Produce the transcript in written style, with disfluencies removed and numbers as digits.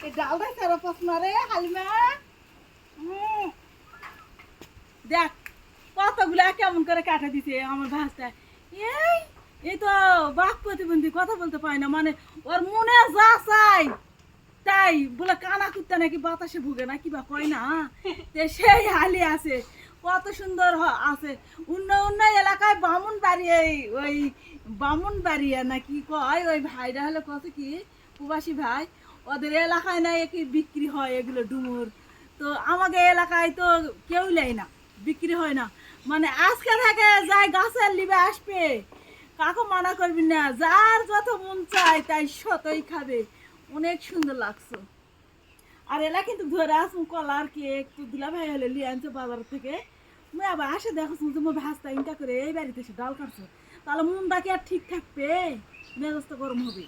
এই ডালটা সারা পছন্দ রে হালিমা। দেখ কতগুলা কেমন করে কাটা দিছে আমার ভাষটা। এই এই তো বাক প্রতিবন্ধী কথা বলতে পারে না, মানে ওর মনে যা চাই তাই বলে কানা কুত্তা নাকি বাতাসে ভুগে না কিবা কয় না, সেই হালি আছে। কত সুন্দর আছে। অন্য অন্য এলাকায় বামুন বাড়ি, ওই বামুন বাড়িয়া নাকি কয় ওই ভাইরা হলে কত কি প্রবাসী ভাই, ওদের এলাকায় না কি বিক্রি হয় এগুলো ডুমুর। তো আমাদের এলাকায় তো কেউ নেয় না, বিক্রি হয় না। মানে আজকে থেকে যাই গাছের লিবে আসবে, কাকু মানা করবি না, যার যত মন চায় তাই শতই খাবে। অনেক সুন্দর লাগছে। আর এলা কিন্তু ধরে আসুন কলার কেক তো দিলা ভাই হলে লিয়ে আনছো বাজার থেকে। মুই আবার আসে দেখো শুনছো মই ভাজটা ইনটা করে এই বাড়িতে এসে ডাল কাটছো, তাহলে মনটা কি আর ঠিক থাকবে? মেজাজটা গরম হবে।